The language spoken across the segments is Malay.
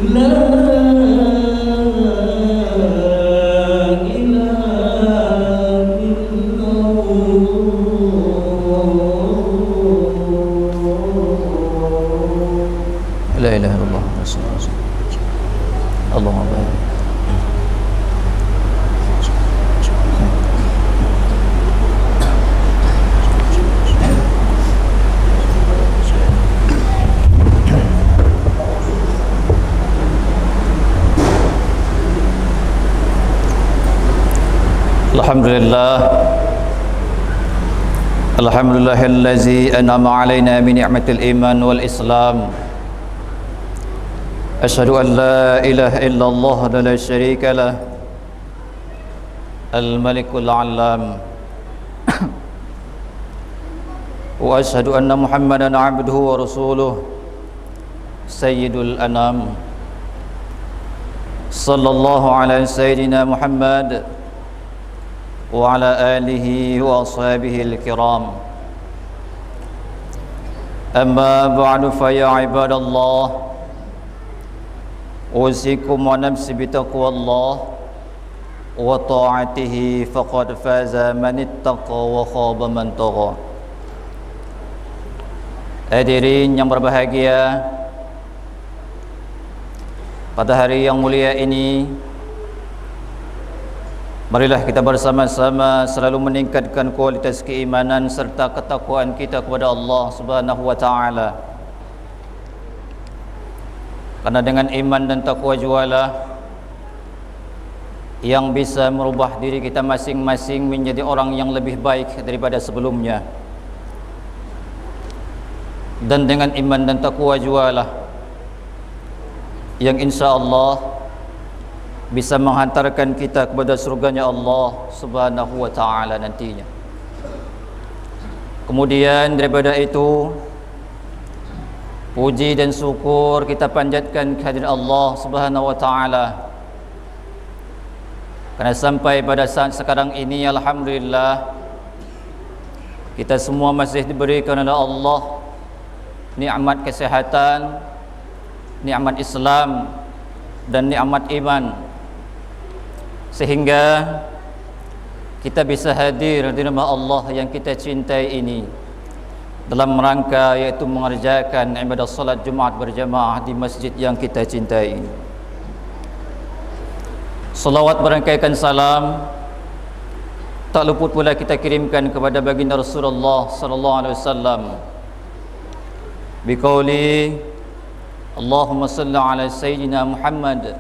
La ilaha illallah Rasulullah. Allahumma barik. Alhamdulillah. Alhamdulillahillazi an'ama 'alaina min ni'matil iman wal islam. Asyhadu an la ilaha illallah wa la syarika lah. Al-Malikul 'Allam. Wa asyhadu anna Muhammadan 'abduhu wa rasuluh. Sayyidul anam. Sallallahu ala sayyidina Muhammad wa ala alihi wa ashabihi al-kiram. Amma ba'du fa ya ibadallah, usikum wa nafsi bitaqwallah wa ta'atihi faqad faza man ittaqa wa khaba man tagha. Hadirin yang berbahagia, pada hari yang mulia ini marilah kita bersama-sama selalu meningkatkan kualitas keimanan serta ketakwaan kita kepada Allah Subhanahu wa taala. Karena dengan iman dan takwa jualah yang bisa merubah diri kita masing-masing menjadi orang yang lebih baik daripada sebelumnya. Dan dengan iman dan takwa jualah yang insya-Allah bisa menghantarkan kita kepada surganya Allah Subhanahu wa taala nantinya. Kemudian daripada itu, puji dan syukur kita panjatkan kehadirat Allah Subhanahu wa taala. Karena sampai pada saat sekarang ini alhamdulillah kita semua masih diberikan oleh Allah nikmat kesehatan, nikmat Islam dan nikmat iman, sehingga kita bisa hadir di rumah Allah yang kita cintai ini dalam rangka yaitu mengerjakan ibadah salat Jumaat berjamaah di masjid yang kita cintai ini. Salawat berangkaikan salam tak luput pula kita kirimkan kepada baginda Rasulullah sallallahu alaihi wasallam biqauli Allahumma salli ala sayyidina Muhammad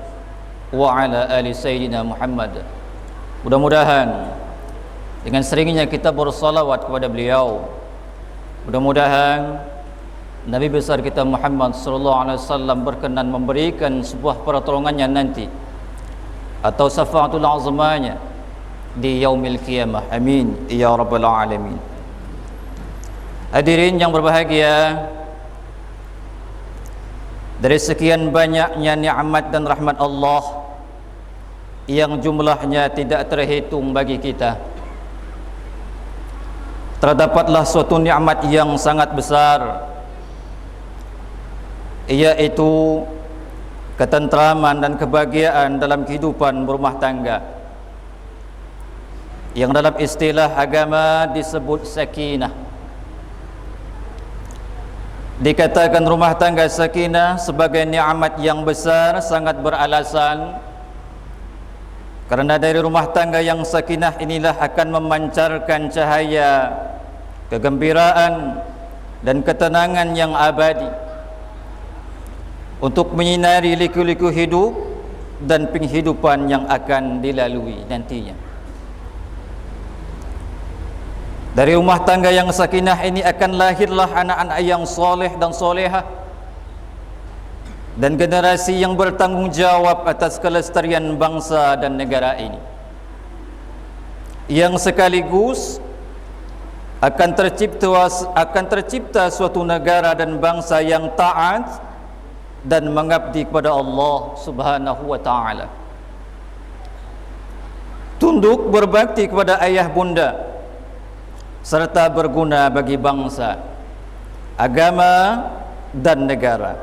wa ala ali sayyidina Muhammad. Mudah-mudahan dengan seringnya kita bersalawat kepada beliau, mudah-mudahan Nabi besar kita Muhammad sallallahu alaihi wasallam berkenan memberikan sebuah pertolongannya nanti atau syafaatul azmanya di yaumil qiyamah. Amin ya rabbal alamin. Hadirin yang berbahagia, dari sekian banyaknya nikmat dan rahmat Allah yang jumlahnya tidak terhitung bagi kita, terdapatlah suatu nikmat yang sangat besar, yaitu ketentraman dan kebahagiaan dalam kehidupan berumah tangga, yang dalam istilah agama disebut sakinah. Dikatakan rumah tangga sakinah sebagai nikmat yang besar sangat beralasan, karena dari rumah tangga yang sakinah inilah akan memancarkan cahaya kegembiraan dan ketenangan yang abadi untuk menyinari liku-liku hidup dan penghidupan yang akan dilalui nantinya. Dari rumah tangga yang sakinah ini akan lahirlah anak-anak yang soleh dan solehah, dan generasi yang bertanggung jawab atas kelestarian bangsa dan negara ini, yang sekaligus akan tercipta suatu negara dan bangsa yang taat dan mengabdi kepada Allah Subhanahu wa taala, tunduk berbakti kepada ayah bunda, serta berguna bagi bangsa, agama dan negara.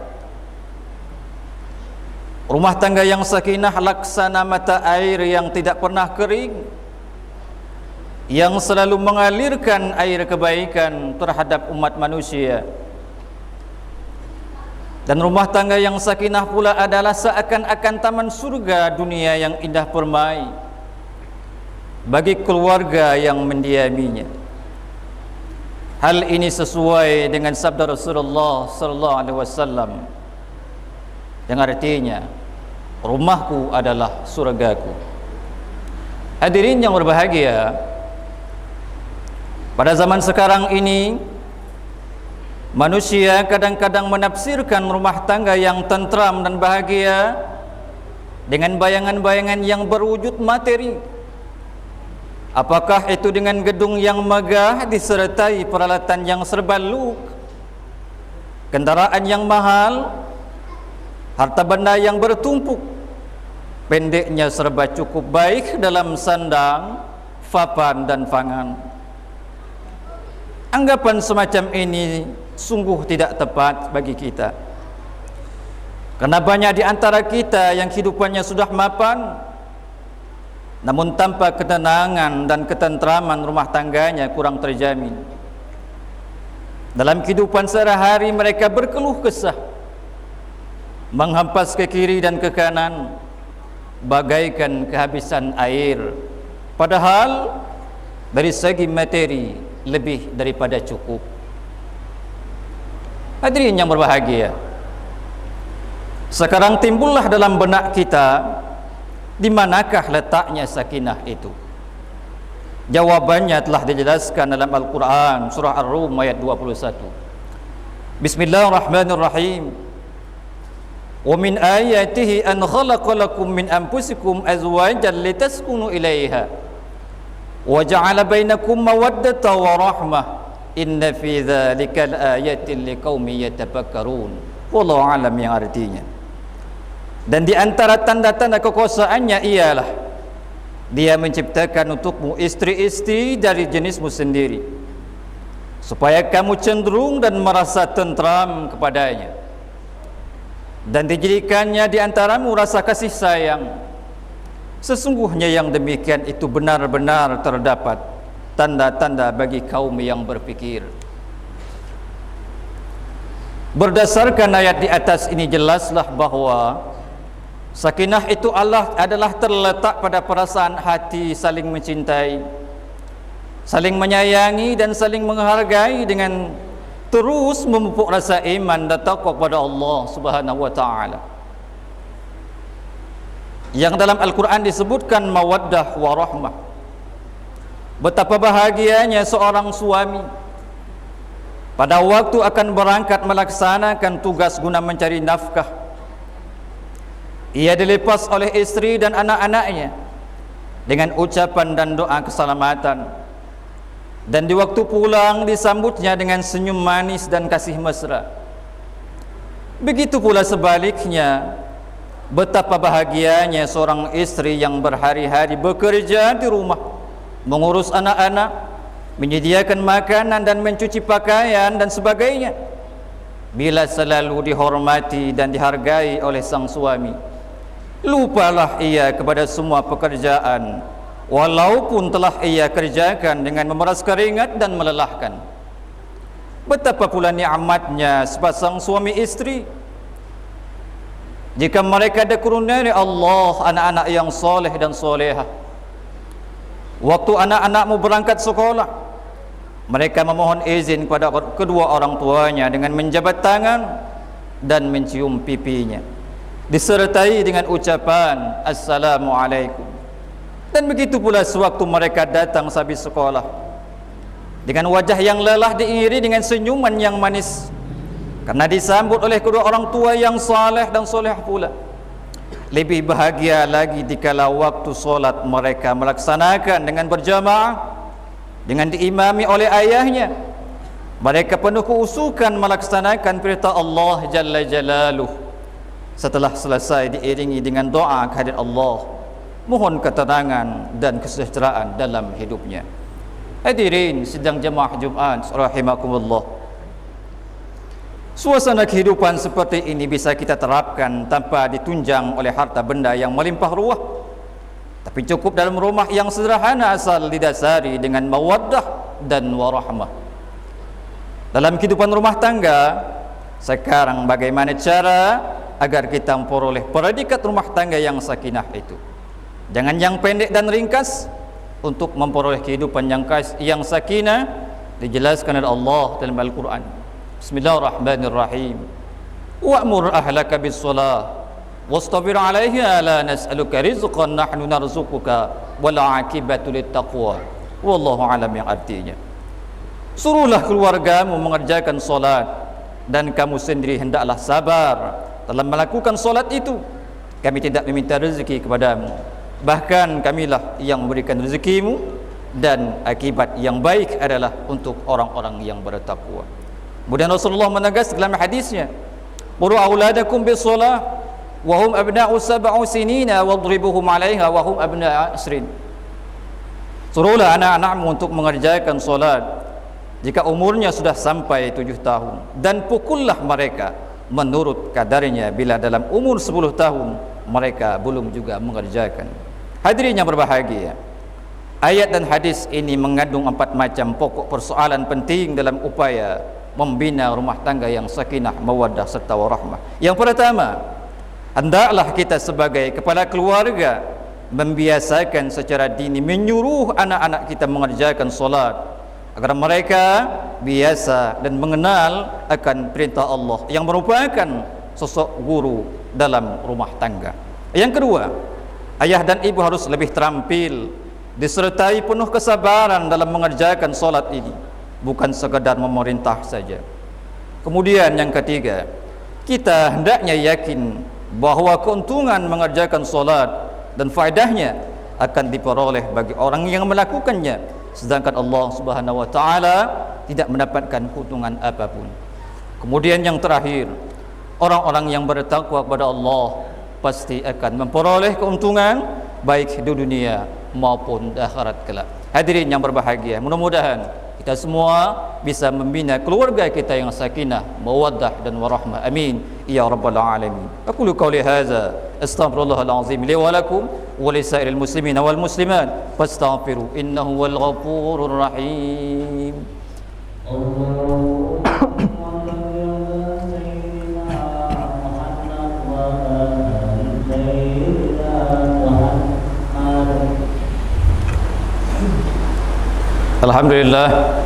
Rumah tangga yang sakinah laksana mata air yang tidak pernah kering, yang selalu mengalirkan air kebaikan terhadap umat manusia. Dan rumah tangga yang sakinah pula adalah seakan-akan taman surga dunia yang indah permai bagi keluarga yang mendiaminya. Hal ini sesuai dengan sabda Rasulullah sallallahu alaihi wasallam yang artinya, rumahku adalah surgaku. Hadirin yang berbahagia, pada zaman sekarang ini manusia kadang-kadang menafsirkan rumah tangga yang tentram dan bahagia dengan bayangan-bayangan yang berwujud materi. Apakah itu dengan gedung yang megah disertai peralatan yang serba luk, kendaraan yang mahal, harta benda yang bertumpuk, pendeknya serba cukup baik dalam sandang, papan dan pangan. Anggapan semacam ini sungguh tidak tepat bagi kita, karena banyak di antara kita yang kehidupannya sudah mapan, namun tanpa ketenangan dan ketentraman rumah tangganya kurang terjamin. Dalam kehidupan sehari-hari mereka berkeluh kesah, menghampas ke kiri dan ke kanan bagaikan kehabisan air, padahal dari segi materi lebih daripada cukup. Hadirin yang berbahagia, sekarang timbullah dalam benak kita, di manakah letaknya sakinah itu? Jawabannya telah dijelaskan dalam Al-Quran surah Ar-Rum ayat 21. Bismillahirrahmanirrahim. Wa min ayatihi an khalaqa lakum min anfusikum azwajan litaskunu ilaiha wa ja'ala bainakum mawaddatan wa rahmah inna fi dzalika laayatin liqaumin yatafakkarun. Wallahu alam, yang artinya, dan di antara tanda-tanda kekuasaannya ialah Dia menciptakan untukmu istri-istri dari jenismu sendiri, supaya kamu cenderung dan merasa tentram kepadanya, dan dijadikannya di antaramu rasa kasih sayang. Sesungguhnya yang demikian itu benar-benar terdapat tanda-tanda bagi kaum yang berfikir. Berdasarkan ayat di atas ini jelaslah bahwa sakinah itu Allah adalah terletak pada perasaan hati saling mencintai, saling menyayangi dan saling menghargai, dengan terus memupuk rasa iman dan taqwa kepada Allah Subhanahu wa taala. Yang dalam Al-Quran disebutkan mawaddah wa rahmah. Betapa bahagianya seorang suami pada waktu akan berangkat melaksanakan tugas guna mencari nafkah. Ia dilepas oleh istri dan anak-anaknya dengan ucapan dan doa keselamatan, dan di waktu pulang disambutnya dengan senyum manis dan kasih mesra. Begitu pula sebaliknya, betapa bahagianya seorang istri yang berhari-hari bekerja di rumah, mengurus anak-anak, menyediakan makanan dan mencuci pakaian dan sebagainya, bila selalu dihormati dan dihargai oleh sang suami. Lupalah ia kepada semua pekerjaan, walaupun telah ia kerjakan dengan memeras keringat dan melelahkan. Betapa pula nikmatnya sepasang suami istri jika mereka dikurniai Allah anak-anak yang soleh dan solehah. Waktu anak-anakmu berangkat sekolah, mereka memohon izin kepada kedua orang tuanya dengan menjabat tangan dan mencium pipinya, disertai dengan ucapan Assalamualaikum. Dan begitu pula sewaktu mereka datang sehabis sekolah, dengan wajah yang lelah diiringi dengan senyuman yang manis, karena disambut oleh kedua orang tua yang saleh dan soleh pula. Lebih bahagia lagi dikala waktu solat mereka melaksanakan dengan berjamaah, dengan diimami oleh ayahnya. Mereka penuh keusukan melaksanakan perintah Allah Jalla Jalaluh. Setelah selesai diiringi dengan doa kehadirat Allah, mohon ketenangan dan kesejahteraan dalam hidupnya. Hadirin sidang jemaah Jumat rahimakumullah, Suasana kehidupan seperti ini bisa kita terapkan tanpa ditunjang oleh harta benda yang melimpah ruah, tapi cukup dalam rumah yang sederhana asal didasari dengan mawaddah dan warahmah. Dalam kehidupan rumah tangga sekarang, bagaimana cara agar kita memperoleh predikat rumah tangga yang sakinah itu? Jangan yang pendek dan ringkas. Untuk memperoleh kehidupan yang sakinah dijelaskan oleh Allah dalam Al-Quran. Bismillahirrahmanirrahim. Wa'mur ahlaka bis-shalah wastabir 'alaiha la nas'aluka rizqan nahnu narzuquka wal 'aqibatu lit-taqwa. Wallahu a'lam, yang artinya, suruhlah keluargamu mengerjakan solat dan kamu sendiri hendaklah sabar dalam melakukan solat itu. Kami tidak meminta rezeki kepadamu, bahkan kamilah yang memberikan rezekimu, dan akibat yang baik adalah untuk orang-orang yang bertakwa. Kemudian Rasulullah menegas dalam hadisnya, muru auladakum bis-shalah wa hum abna'u 7 sinina wadribuhum 'alaiha wa hum abna'u 10. Suruhlah anak-anakmu untuk mengerjakan solat jika umurnya sudah sampai 7 tahun, dan pukullah mereka menurut kadarnya bila dalam umur 10 tahun mereka belum juga mengerjakan. Hadirin yang berbahagia, ayat dan hadis ini mengandung 4 macam pokok persoalan penting dalam upaya membina rumah tangga yang sakinah, mawaddah serta warahmah. Yang pertama, hendaklah kita sebagai kepala keluarga membiasakan secara dini menyuruh anak-anak kita mengerjakan solat, agar mereka biasa dan mengenal akan perintah Allah yang merupakan sosok guru dalam rumah tangga. Yang kedua, ayah dan ibu harus lebih terampil disertai penuh kesabaran dalam mengerjakan solat ini, bukan sekadar memerintah saja. Kemudian yang ketiga, kita hendaknya yakin bahwa keuntungan mengerjakan solat dan faedahnya akan diperoleh bagi orang yang melakukannya, sedangkan Allah Subhanahu wa taala tidak mendapatkan keuntungan apapun. Kemudian yang terakhir, orang-orang yang bertakwa kepada Allah pasti akan memperoleh keuntungan baik di dunia maupun di akhirat kelak. Hadirin yang berbahagia, mudah-mudahan kita semua bisa membina keluarga kita yang sakinah, mawaddah dan warahmah. Amin ya rabbal alamin. Aqulu qawli hadza astaghfirullahal azim li wa lakum wa li sa'iril muslimin wal muslimat fastaghfiru innahu wal ghafurur rahim. Alhamdulillah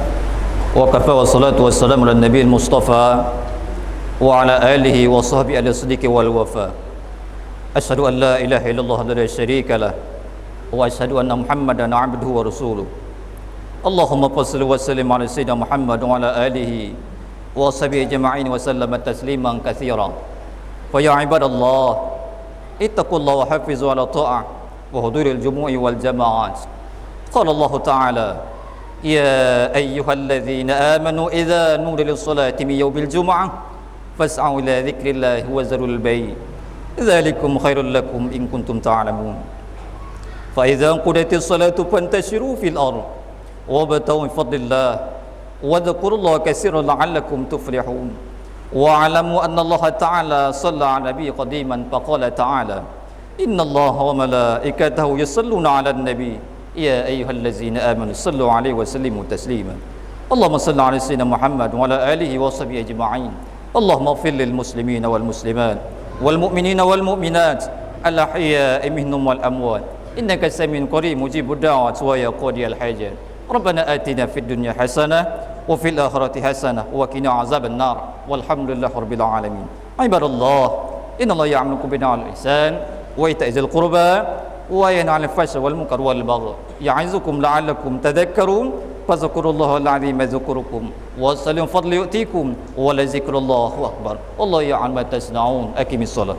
wa kafa wa salatu wassalamu ala nabiyil mustafa wa ala alihi wa sahbihi al-siddiqi wal wafa. Asyhadu an la ilaha illallah la syarika lah wa asyhadu anna Muhammadan abduhu wa rasuluh. Allahumma shalli wa sallim ala sayyidina Muhammad wa ala alihi wa sahbihi ajma'in wa sallama tasliman katsiran. Fa ya ibadallah ittaqullaha wa hafizu ala ta'ah wa huduril jumu'i wal jama'at. Qala Allah ta'ala يا أيها الذين آمنوا إذا نودي للصلاة من يوم الجمعة فاسعوا إلى ذكر الله وذروا البيع ذلكم خير لكم إن كنتم تعلمون فإذا قضيت الصلاة فانتشروا في الأرض وابتغوا من فضل الله واذكروا الله كثيرا لعلكم تفلحون واعلموا أن الله تعالى صلى على النبي قديما فقال تعالى إن الله وملائكته يصلون على النبي يا أيها الذين آمنوا صلوا عليه وسلموا تسليما اللهم صل على سيدنا محمد وعلى آله وصحبه أجمعين اللهم اغفر للمسلمين والمسلمات والمؤمنين والمؤمنات الأحياء منهم والأموات إنك سميع قريب مجيب الدعوات ويا قاضي الحاجات ربنا آتنا في الدنيا حسنة وفي الآخرة حسنة وقنا عذاب النار والحمد لله رب العالمين. عباد الله إن الله يعملكم بالعدل والإحسان وإيتاء ذي القربى وينهى عن الفحشاء والمنكر والبغي يعظكم لعلكم تذكرون فاذكروا الله العظيم يذكركم واسألوا من فضله يؤتيكم ولذكر الله أكبر والله يعلم ما تصنعون. أقم الصلاة.